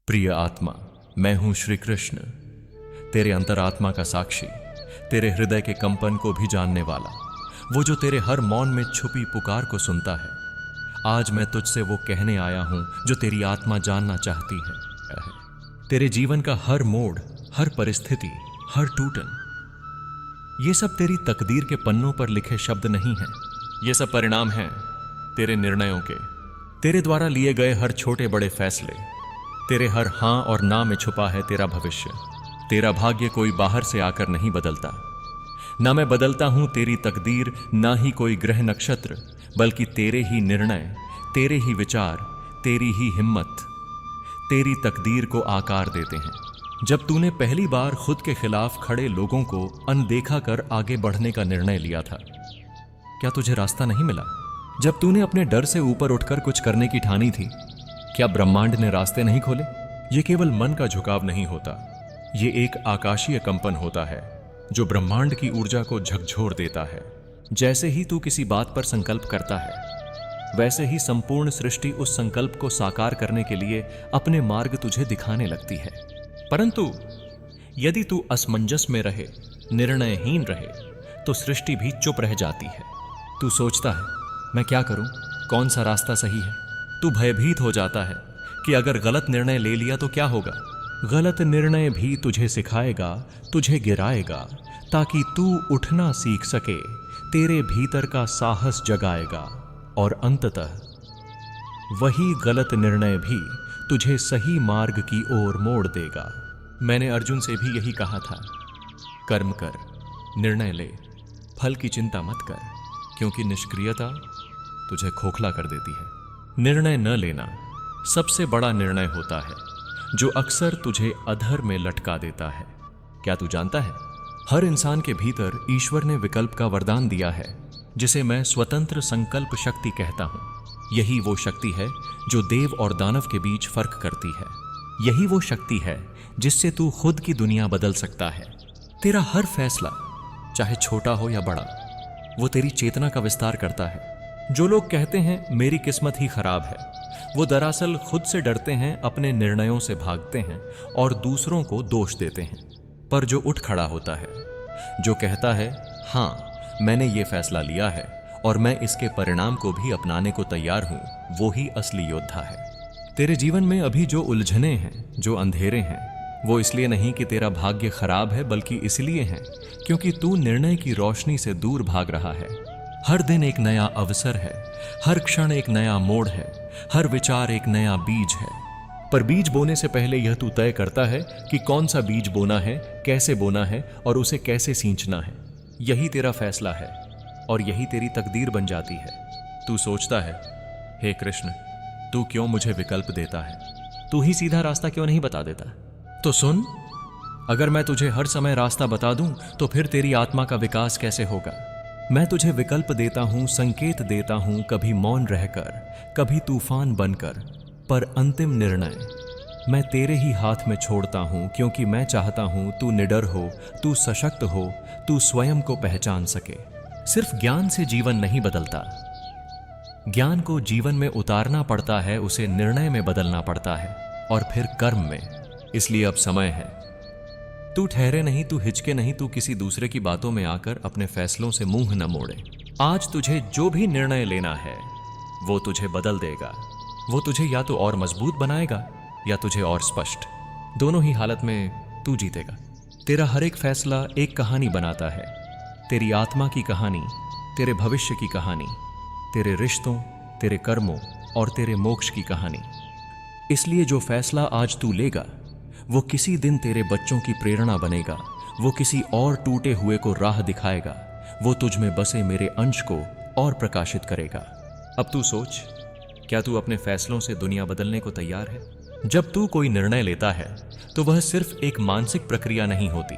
प्रिय आत्मा, मैं हूं श्री कृष्ण, तेरे अंतरात्मा का साक्षी, तेरे हृदय के कंपन को भी जानने वाला, वो जो तेरे हर मौन में छुपी पुकार को सुनता है। आज मैं तुझसे वो कहने आया हूं जो तेरी आत्मा जानना चाहती है। तेरे जीवन का हर मोड़, हर परिस्थिति, हर टूटन, ये सब तेरी तकदीर के पन्नों पर लिखे शब्द नहीं हैं। ये सब परिणाम हैं तेरे निर्णयों के, तेरे द्वारा लिए गए हर छोटे बड़े फैसले। तेरे हर हां और ना में छुपा है तेरा भविष्य। तेरा भाग्य कोई बाहर से आकर नहीं बदलता। ना मैं बदलता हूं तेरी तकदीर, ना ही कोई ग्रह नक्षत्र, बल्कि तेरे ही निर्णय, तेरे ही विचार, तेरी ही हिम्मत तेरी तकदीर को आकार देते हैं। जब तूने पहली बार खुद के खिलाफ खड़े लोगों को अनदेखा कर आगे बढ़ने का निर्णय लिया था, क्या तुझे रास्ता नहीं मिला? जब तूने अपने डर से ऊपर उठकर कुछ करने की ठानी थी, क्या ब्रह्मांड ने रास्ते नहीं खोले? ये केवल मन का झुकाव नहीं होता, ये एक आकाशीय कंपन होता है जो ब्रह्मांड की ऊर्जा को झकझोर देता है। जैसे ही तू किसी बात पर संकल्प करता है, वैसे ही संपूर्ण सृष्टि उस संकल्प को साकार करने के लिए अपने मार्ग तुझे दिखाने लगती है। परंतु यदि तू असमंजस में रहे, निर्णयहीन रहे, तो सृष्टि भी चुप रह जाती है। तू सोचता है, मैं क्या करूं? कौन सा रास्ता सही है? तू भयभीत हो जाता है कि अगर गलत निर्णय ले लिया तो क्या होगा। गलत निर्णय भी तुझे सिखाएगा, तुझे गिराएगा, ताकि तू उठना सीख सके, तेरे भीतर का साहस जगाएगा, और अंततः वही गलत निर्णय भी तुझे सही मार्ग की ओर मोड़ देगा। मैंने अर्जुन से भी यही कहा था, कर्म कर, निर्णय ले, फल की चिंता मत कर, क्योंकि निष्क्रियता तुझे खोखला कर देती है। निर्णय न लेना सबसे बड़ा निर्णय होता है, जो अक्सर तुझे अधर में लटका देता है। क्या तू जानता है, हर इंसान के भीतर ईश्वर ने विकल्प का वरदान दिया है, जिसे मैं स्वतंत्र संकल्प शक्ति कहता हूं। यही वो शक्ति है जो देव और दानव के बीच फर्क करती है। यही वो शक्ति है जिससे तू खुद की दुनिया बदल सकता है। तेरा हर फैसला, चाहे छोटा हो या बड़ा, वो तेरी चेतना का विस्तार करता है। जो लोग कहते हैं मेरी किस्मत ही खराब है, वो दरअसल खुद से डरते हैं, अपने निर्णयों से भागते हैं और दूसरों को दोष देते हैं। पर जो उठ खड़ा होता है, जो कहता है हां मैंने ये फैसला लिया है और मैं इसके परिणाम को भी अपनाने को तैयार हूं, वो ही असली योद्धा है। तेरे जीवन में अभी जो उलझने हैं, जो अंधेरे हैं, वो इसलिए नहीं कि तेरा भाग्य खराब है, बल्कि इसलिए है क्योंकि तू निर्णय की रोशनी से दूर भाग रहा है। हर दिन एक नया अवसर है, हर क्षण एक नया मोड़ है, हर विचार एक नया बीज है। पर बीज बोने से पहले यह तू तय करता है कि कौन सा बीज बोना है, कैसे बोना है और उसे कैसे सींचना है। यही तेरा फैसला है और यही तेरी तकदीर बन जाती है। तू सोचता है, हे कृष्ण, तू क्यों मुझे विकल्प देता है? तू ही सीधा रास्ता क्यों नहीं बता देता? तो सुन, अगर मैं तुझे हर समय रास्ता बता दूं तो फिर तेरी आत्मा का विकास कैसे होगा? मैं तुझे विकल्प देता हूं, संकेत देता हूं, कभी मौन रहकर, कभी तूफान बनकर, पर अंतिम निर्णय मैं तेरे ही हाथ में छोड़ता हूं, क्योंकि मैं चाहता हूं तू निडर हो, तू सशक्त हो, तू स्वयं को पहचान सके। सिर्फ ज्ञान से जीवन नहीं बदलता, ज्ञान को जीवन में उतारना पड़ता है, उसे निर्णय में बदलना पड़ता है और फिर कर्म में। इसलिए अब समय है, तू ठहरे नहीं, तू हिचके नहीं, तू किसी दूसरे की बातों में आकर अपने फैसलों से मुंह न मोड़े। आज तुझे जो भी निर्णय लेना है, वो तुझे बदल देगा। वो तुझे या तो और मजबूत बनाएगा या तुझे और स्पष्ट। दोनों ही हालत में तू जीतेगा। तेरा हर एक फैसला एक कहानी बनाता है, तेरी आत्मा की कहानी, तेरे भविष्य की कहानी, तेरे रिश्तों, तेरे कर्मों और तेरे मोक्ष की कहानी। इसलिए जो फैसला आज तू लेगा, वो किसी दिन तेरे बच्चों की प्रेरणा बनेगा, वो किसी और टूटे हुए को राह दिखाएगा, वो तुझ में बसे मेरे अंश को और प्रकाशित करेगा। अब तू सोच, क्या तू अपने फैसलों से दुनिया बदलने को तैयार है? जब तू कोई निर्णय लेता है तो वह सिर्फ एक मानसिक प्रक्रिया नहीं होती,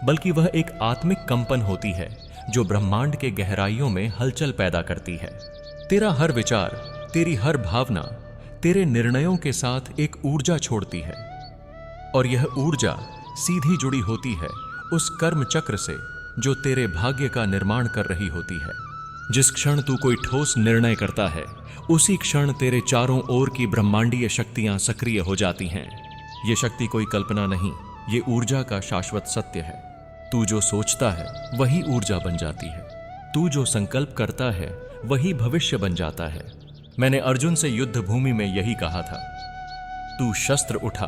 बल्कि वह एक आत्मिक कंपन होती है जो ब्रह्मांड के गहराइयों में हलचल पैदा करती है। तेरा हर विचार, तेरी हर भावना तेरे निर्णयों के साथ एक ऊर्जा छोड़ती है, और यह ऊर्जा सीधी जुड़ी होती है उस कर्म चक्र से जो तेरे भाग्य का निर्माण कर रही होती है। जिस क्षण तू कोई ठोस निर्णय करता है, उसी क्षण तेरे चारों ओर की ब्रह्मांडीय शक्तियां सक्रिय हो जाती हैं। ये शक्ति कोई कल्पना नहीं, ये ऊर्जा का शाश्वत सत्य है। तू जो सोचता है वही ऊर्जा बन जाती है। तू जो संकल्प करता है वही भविष्य बन जाता है। मैंने अर्जुन से युद्ध भूमि में यही कहा था, तू शस्त्र उठा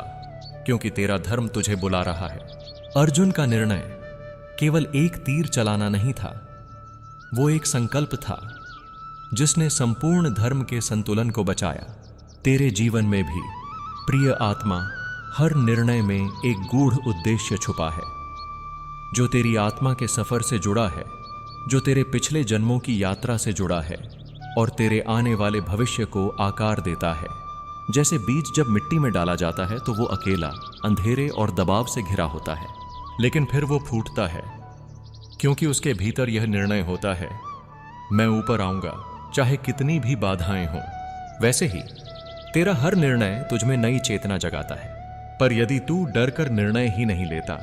क्योंकि तेरा धर्म तुझे बुला रहा है। अर्जुन का निर्णय केवल एक तीर चलाना नहीं था, वो एक संकल्प था जिसने संपूर्ण धर्म के संतुलन को बचाया। तेरे जीवन में भी प्रिय आत्मा, हर निर्णय में एक गूढ़ उद्देश्य छुपा है, जो तेरी आत्मा के सफर से जुड़ा है, जो तेरे पिछले जन्मों की यात्रा से जुड़ा है और तेरे आने वाले भविष्य को आकार देता है। जैसे बीज जब मिट्टी में डाला जाता है तो वो अकेला, अंधेरे और दबाव से घिरा होता है, लेकिन फिर वो फूटता है क्योंकि उसके भीतर यह निर्णय होता है, मैं ऊपर आऊंगा चाहे कितनी भी बाधाएं हों। वैसे ही तेरा हर निर्णय तुझमें नई चेतना जगाता है। पर यदि तू डर कर निर्णय ही नहीं लेता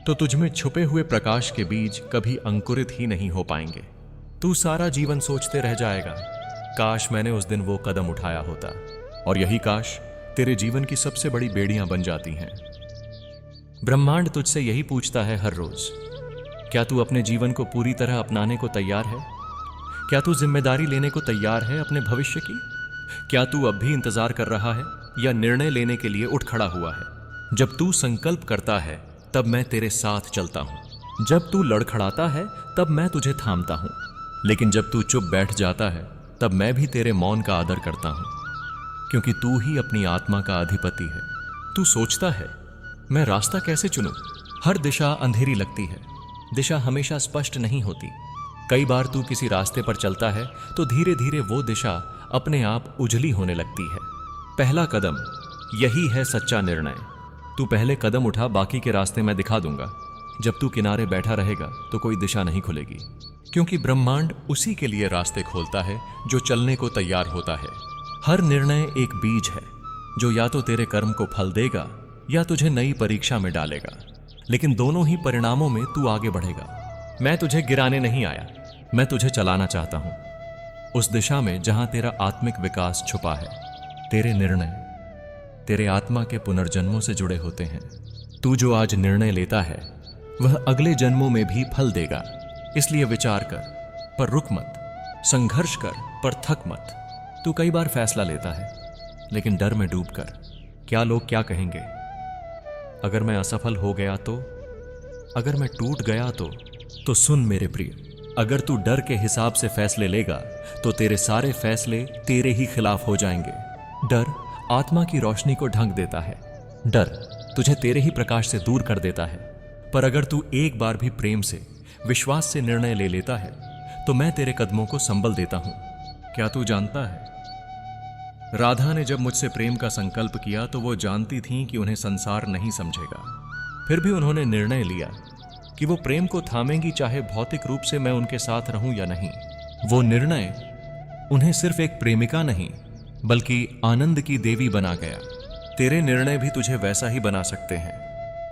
तो तुझमें छुपे हुए प्रकाश के बीज कभी अंकुरित ही नहीं हो पाएंगे। तू सारा जीवन सोचते रह जाएगा, काश मैंने उस दिन वो कदम उठाया होता। और यही काश तेरे जीवन की सबसे बड़ी बेड़ियां बन जाती हैं। ब्रह्मांड तुझसे यही पूछता है हर रोज, क्या तू अपने जीवन को पूरी तरह अपनाने को तैयार है? क्या तू जिम्मेदारी लेने को तैयार है अपने भविष्य की? क्या तू अब भी इंतजार कर रहा है या निर्णय लेने के लिए उठ खड़ा हुआ है? जब तू संकल्प करता है तब मैं तेरे साथ चलता हूं। जब तू लड़खड़ाता है तब मैं तुझे थामता हूं। लेकिन जब तू चुप बैठ जाता है तब मैं भी तेरे मौन का आदर करता हूं, क्योंकि तू ही अपनी आत्मा का अधिपति है। तू सोचता है, मैं रास्ता कैसे चुनूं? हर दिशा अंधेरी लगती है, दिशा हमेशा स्पष्ट नहीं होती। कई बार तू किसी रास्ते पर चलता है तो धीरे धीरे वो दिशा अपने आप उजली होने लगती है। पहला कदम यही है सच्चा निर्णय। तू पहले कदम उठा, बाकी के रास्ते मैं दिखा दूंगा। जब तू किनारे बैठा रहेगा तो कोई दिशा नहीं खुलेगी, क्योंकि ब्रह्मांड उसी के लिए रास्ते खोलता है जो चलने को तैयार होता है। हर निर्णय एक बीज है जो या तो तेरे कर्म को फल देगा या तुझे नई परीक्षा में डालेगा, लेकिन दोनों ही परिणामों में तू आगे बढ़ेगा। मैं तुझे गिराने नहीं आया, मैं तुझे चलाना चाहता हूं उस दिशा में जहां तेरा आत्मिक विकास छुपा है। तेरे निर्णय तेरे आत्मा के पुनर्जन्मों से जुड़े होते हैं। तू जो आज निर्णय लेता है वह अगले जन्मों में भी फल देगा। इसलिए विचार कर, पर रुक मत। संघर्ष कर, पर थक मत। तू कई बार फैसला लेता है, लेकिन डर में डूब कर, क्या लोग क्या कहेंगे? अगर मैं असफल हो गया तो? अगर मैं टूट गया तो सुन मेरे प्रिय, अगर तू डर के हिसाब से फैसले लेगा तो तेरे सारे फैसले तेरे ही खिलाफ हो जाएंगे। डर आत्मा की रोशनी को ढंक देता है। डर तुझे तेरे ही प्रकाश से दूर कर देता है। पर अगर तू एक बार भी प्रेम से, विश्वास से निर्णय ले लेता है तो मैं तेरे कदमों को संबल देता हूं। क्या तू जानता है, राधा ने जब मुझसे प्रेम का संकल्प किया तो वो जानती थीं कि उन्हें संसार नहीं समझेगा। फिर भी उन्होंने निर्णय लिया कि वो प्रेम को थामेंगी, चाहे भौतिक रूप से मैं उनके साथ रहूं या नहीं। वो निर्णय उन्हें सिर्फ एक प्रेमिका नहीं बल्कि आनंद की देवी बना गया। तेरे निर्णय भी तुझे वैसा ही बना सकते हैं।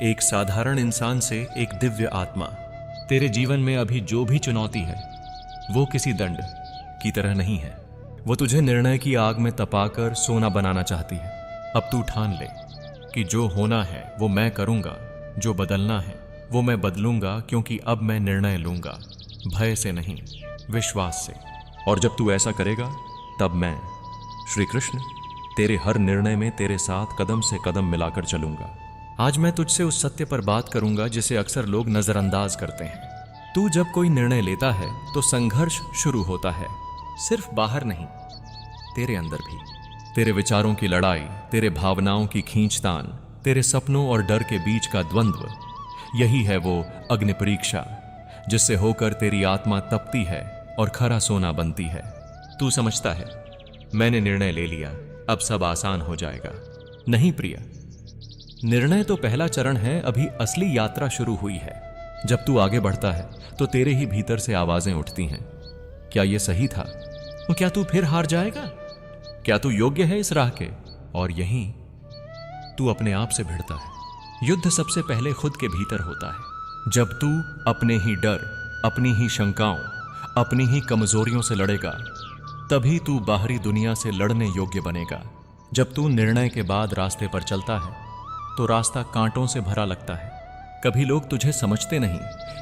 एक साधारण इंसान से एक दिव्य आत्मा। तेरे जीवन में अभी जो भी चुनौती है वो किसी दंड की तरह नहीं है। वो तुझे निर्णय की आग में तपाकर सोना बनाना चाहती है। अब तू ठान ले कि जो होना है वो मैं करूंगा, जो बदलना है वो मैं बदलूंगा, क्योंकि अब मैं निर्णय लूंगा, भय से नहीं, विश्वास से। और जब तू ऐसा करेगा तब मैं, श्री कृष्ण, तेरे हर निर्णय में तेरे साथ कदम से कदम मिलाकर चलूंगा। आज मैं तुझसे उस सत्य पर बात करूंगा जिसे अक्सर लोग नजरअंदाज करते हैं। तू जब कोई निर्णय लेता है तो संघर्ष शुरू होता है, सिर्फ बाहर नहीं, तेरे अंदर भी। तेरे विचारों की लड़ाई, तेरे भावनाओं की खींचतान, तेरे सपनों और डर के बीच का द्वंद्व, यही है वो अग्नि परीक्षा जिससे होकर तेरी आत्मा तपती है और खरा सोना बनती है। तू समझता है मैंने निर्णय ले लिया, अब सब आसान हो जाएगा। नहीं प्रिय, निर्णय तो पहला चरण है, अभी असली यात्रा शुरू हुई है। जब तू आगे बढ़ता है तो तेरे ही भीतर से आवाजें उठती हैं, क्या यह सही था? क्या तू फिर हार जाएगा? क्या तू योग्य है इस राह के? और यहीं तू अपने आप से भिड़ता है। युद्ध सबसे पहले खुद के भीतर होता है। जब तू अपने ही डर, अपनी ही शंकाओं, अपनी ही कमजोरियों से लड़ेगा, तभी तू बाहरी दुनिया से लड़ने योग्य बनेगा। जब तू निर्णय के बाद रास्ते पर चलता है तो रास्ता कांटों से भरा लगता है। कभी लोग तुझे समझते नहीं,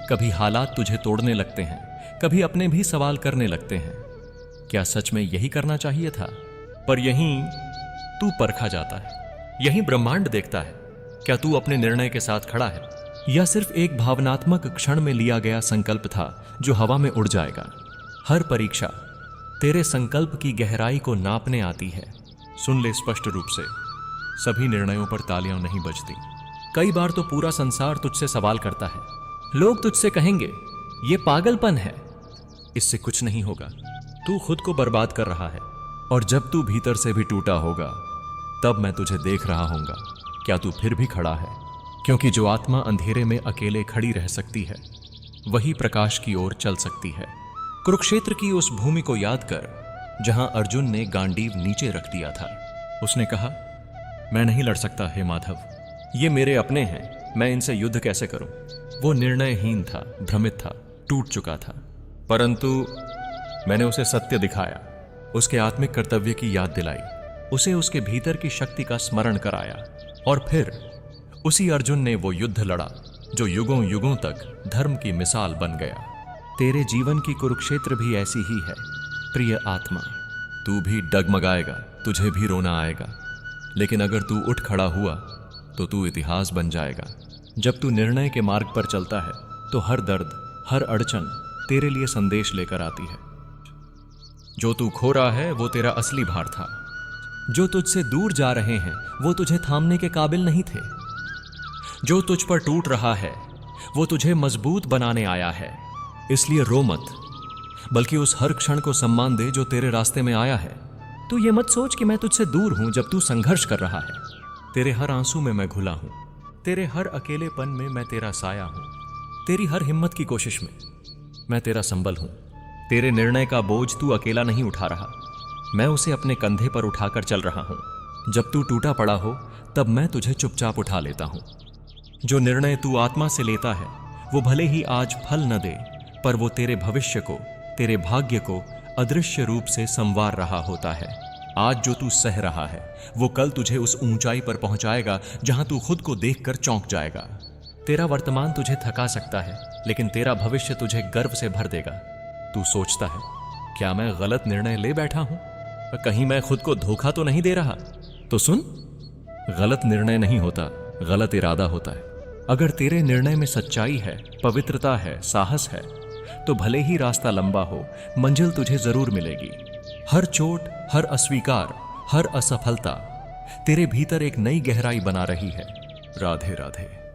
कभी हालात तुझे तोड़ने लगते हैं, कभी अपने भी सवाल करने लगते हैं। क्या सच में यही करना चाहिए था? पर यहीं तू परखा जाता है, यहीं ब्रह्मांड देखता है। क्या तू अपने निर्णय के साथ खड़ा है, या सिर्फ एक भावनात्मक क्षण में लिया गया संकल्प था जो हवा में उड़ जाएगा? हर परीक्षा तेरे संकल्प की गहराई को नापने आती है। सुन ले स्पष्ट रूप से, सभी निर्णयों पर तालियां नहीं बजती। कई बार तो पूरा संसार तुझसे सवाल करता है। लोग तुझसे कहेंगे ये पागलपन है, इससे कुछ नहीं होगा, तू खुद को बर्बाद कर रहा है। और जब तू भीतर से भी टूटा होगा तब मैं तुझे देख रहा हूंगा, क्या तू फिर भी खड़ा है? क्योंकि जो आत्मा अंधेरे में अकेले खड़ी रह सकती है वही प्रकाश की ओर चल सकती है। कुरुक्षेत्र की उस भूमि को याद कर जहां अर्जुन ने गांडीव नीचे रख दिया था। उसने कहा, मैं नहीं लड़ सकता हे माधव, ये मेरे अपने हैं, मैं इनसे युद्ध कैसे करूं? वो निर्णयहीन था, भ्रमित था, टूट चुका था। परंतु मैंने उसे सत्य दिखाया, उसके आत्मिक कर्तव्य की याद दिलाई, उसे उसके भीतर की शक्ति का स्मरण कराया। और फिर उसी अर्जुन ने वो युद्ध लड़ा जो युगों युगों तक धर्म की मिसाल बन गया। तेरे जीवन की कुरुक्षेत्र भी ऐसी ही है प्रिय आत्मा। तू भी डगमगाएगा, तुझे भी रोना आएगा, लेकिन अगर तू उठ खड़ा हुआ तो तू इतिहास बन जाएगा। जब तू निर्णय के मार्ग पर चलता है तो हर दर्द, हर अड़चन तेरे लिए संदेश लेकर आती है। जो तू खो रहा है वो तेरा असली भार था। जो तुझसे दूर जा रहे हैं वो तुझे थामने के काबिल नहीं थे। जो तुझ पर टूट रहा है वो तुझे मजबूत बनाने आया है। इसलिए रो मत, बल्कि उस हर क्षण को सम्मान दे जो तेरे रास्ते में आया है। तू ये मत सोच कि मैं तुझसे दूर हूं जब तू संघर्ष कर रहा है। तेरे हर आंसू में मैं घुला हूं, तेरे हर अकेलेपन में मैं तेरा साया हूं, तेरी हर हिम्मत की कोशिश में मैं तेरा संबल हूं। तेरे निर्णय का बोझ तू अकेला नहीं उठा रहा, मैं उसे अपने कंधे पर उठाकर चल रहा हूं। जब तू टूटा पड़ा हो तब मैं तुझे चुपचाप उठा लेता हूं। जो निर्णय तू आत्मा से लेता है वो भले ही आज फल न दे, पर वो तेरे भविष्य को, तेरे भाग्य को अदृश्य रूप से संवार रहा होता है। आज जो तू सह रहा है वो कल तुझे उस ऊंचाई पर पहुंचाएगा जहां तू खुद को देखकर चौंक जाएगा। तेरा वर्तमान तुझे थका सकता है, लेकिन तेरा भविष्य तुझे गर्व से भर देगा। तू सोचता है, क्या मैं गलत निर्णय ले बैठा हूं? कहीं मैं खुद को धोखा तो नहीं दे रहा? तो सुन, गलत निर्णय नहीं होता, गलत इरादा होता है। अगर तेरे निर्णय में सच्चाई है, पवित्रता है, साहस है, तो भले ही रास्ता लंबा हो, मंजिल तुझे जरूर मिलेगी। हर चोट, हर अस्वीकार, हर असफलता तेरे भीतर एक नई गहराई बना रही है। राधे राधे।